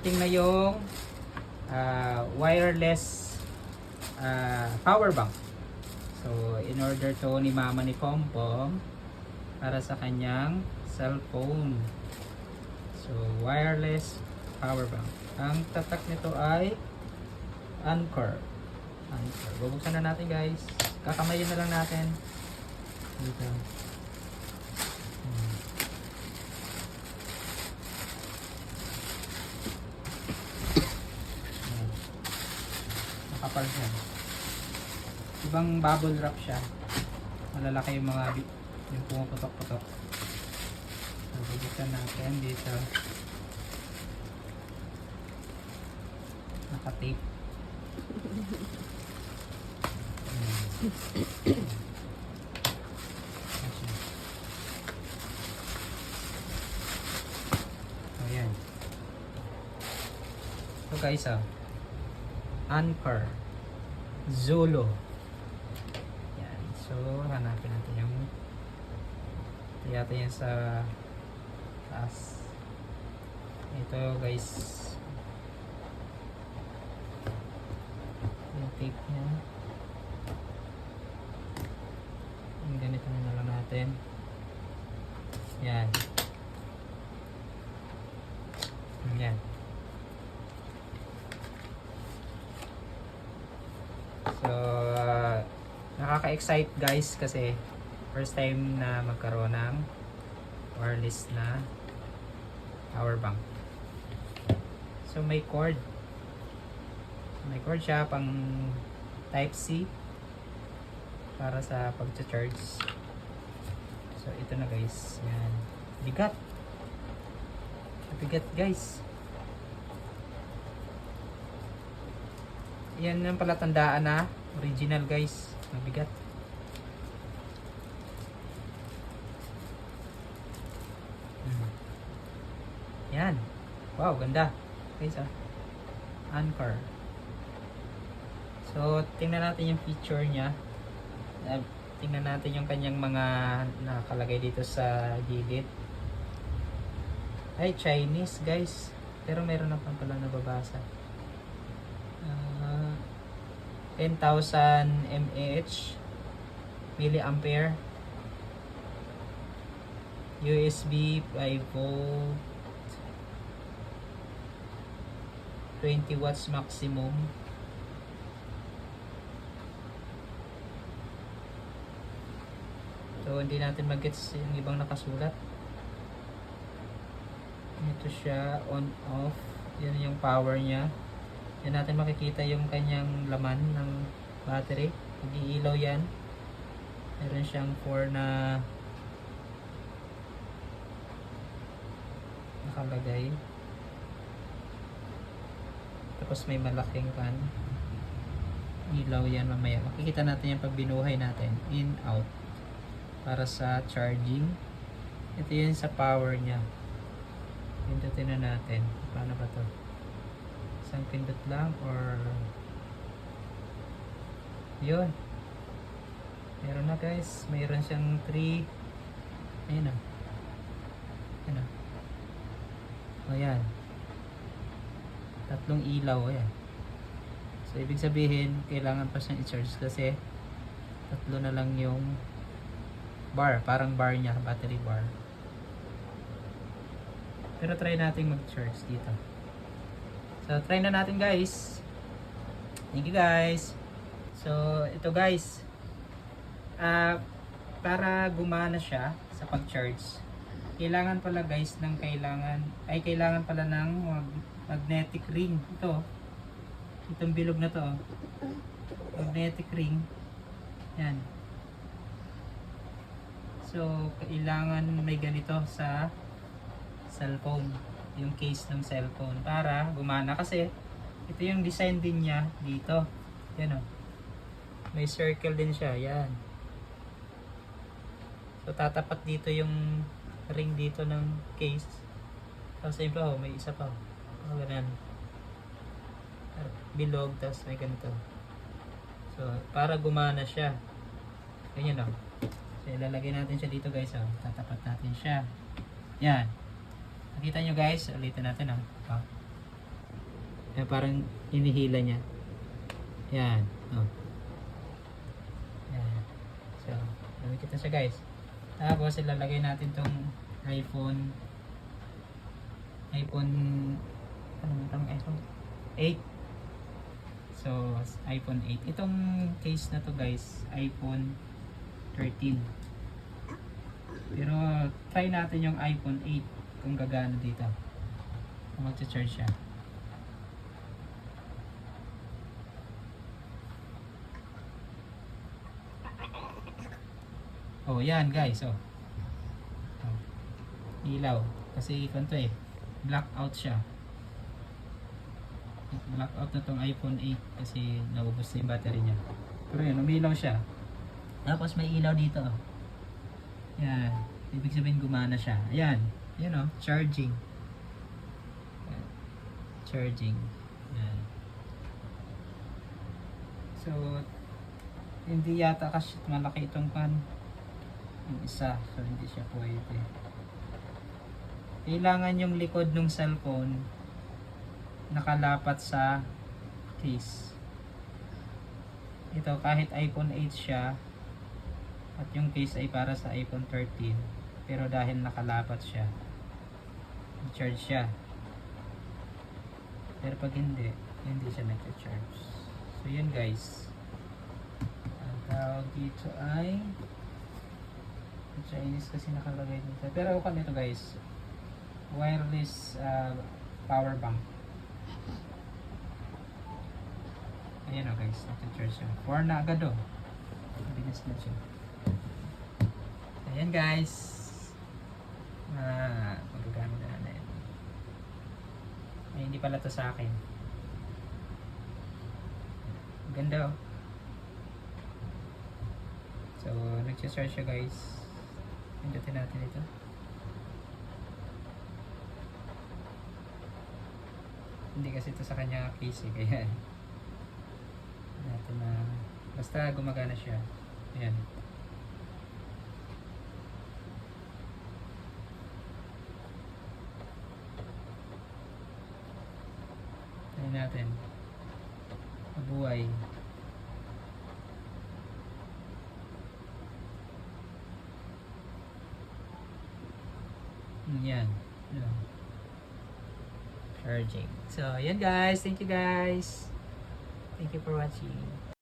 dumating na yung wireless power bank. So, in order to ni mama ni Pompom para sa kanyang cellphone. So, wireless power bank. Ang tatak nito ay Anchor. Anchor. Bubuksan na natin, guys. Kakamayin na lang natin. Dito. Nakapal siya. Ibang bubble wrap siya. Malalaki yung mga yung pumuputok-putok. So, bubuksan natin dito. Naka-tape. Ayan. So guys, Anchor Zulu. Yan. So hanapin natin yung yata yan sa taas. Ito guys, yung tape niya. Yung ganito na lang natin. Yan. Yan. So, nakaka-excite guys kasi first time na magkaroon ng wireless na power bank. So, may cord. May cord siya pang type C para sa pag-charge. So, ito na guys. Yan. Bigat. Bigat guys. Yan ang palatandaan na original guys. Mabigat. Yan. Wow, ganda. Guys, Anchor. So, tingnan natin yung feature niya. Tingnan natin yung kanyang mga nakalagay dito sa gilid. Ay, Chinese guys. Pero meron na pang pala nababasa. 10,000 mAh milliampere, USB 5 volt, 20 watts maximum. So hindi natin mag-gets yung ibang nakasulat. Ito siya, on off. Yan yung power niya. Yan natin makikita yung kanyang laman ng battery. Mag-iilaw yan. Meron siyang 4 na nakalagay. Tapos may malaking pan. Ilaw yan mamaya. Makikita natin yung pag binuhay natin. In, out. Para sa charging. Ito yun sa power niya. Pindutin na natin. Paano ba to? Isang pindot lang or yun. Meron na guys. Mayroon siyang 3. Ayun na. Ayun na. O yan. 3 ilaw. Ayan. So ibig sabihin kailangan pa siyang i-charge kasi 3 na lang yung bar. Parang bar niya. Battery bar. Pero try natin mag-charge dito. So, try na natin guys. Thank you guys. So, ito guys. Para gumana siya sa pag-charge, kailangan pala guys ng kailangan pala ng magnetic ring. Ito. Itong bilog na to. Magnetic ring. Yan. So, kailangan may ganito sa cellphone. Yung case ng cellphone para gumana kasi ito yung design din niya dito. Yan o. May circle din siya. Yan. So tatapat dito yung ring dito ng case. Tapos siyempre may isa pa. Ganun. Bilog tapos may ganito. So para gumana siya. Ganyan o. So ilalagay natin siya dito guys. Tatapat natin siya. Yan. Nakita nyo guys, ulitin natin Parang inihila niya. Yan. Oh. Yan. So, gamit kita siya guys. Tapos ilalagay natin tong iPhone ano tong iPhone 8. So, iPhone 8. Itong case na to guys, iPhone 13. Pero try natin yung iPhone 8 kung gagana dito. Kung magcha-charge siya. Oh, yan guys, oh. Oh. Ilaw. Kasi kanto blackout siya. Blackout na tong iPhone 8 kasi naubos na yung battery niya. Pero yun, umilaw siya. Tapos may ilaw dito. Oh. Yan. Ibig sabihin gumana siya. Ayan. Yan oh, charging. Yan. Charging. Yan. So, hindi yata kasi malaki itong pan. Yung isa. So, hindi siya pwede. Kailangan yung likod ng cellphone nakalapat sa case. Ito, kahit iPhone 8 siya, at yung case ay para sa iPhone 13, pero dahil nakalapat siya, i-charge siya. Pero pag hindi siya nag-charge. So yun guys, ang tawag dito ay Chinese kasi nakalagay dito, pero okay nito guys, wireless power bank. Ayan o guys, nag-charge siya 4 na agad o, bilis na siya. Ayan guys, magagamit na natin. Ay, hindi pala to sa akin. Ganda oh. So nag-charge siya guys. Pindutin natin ito. Hindi kasi ito sa kanya case kaya natin na basta gumagana siya. Ayan. Ayan natin. Mabuhay. Yan. Charging. So, ayan guys. Thank you guys. Thank you for watching.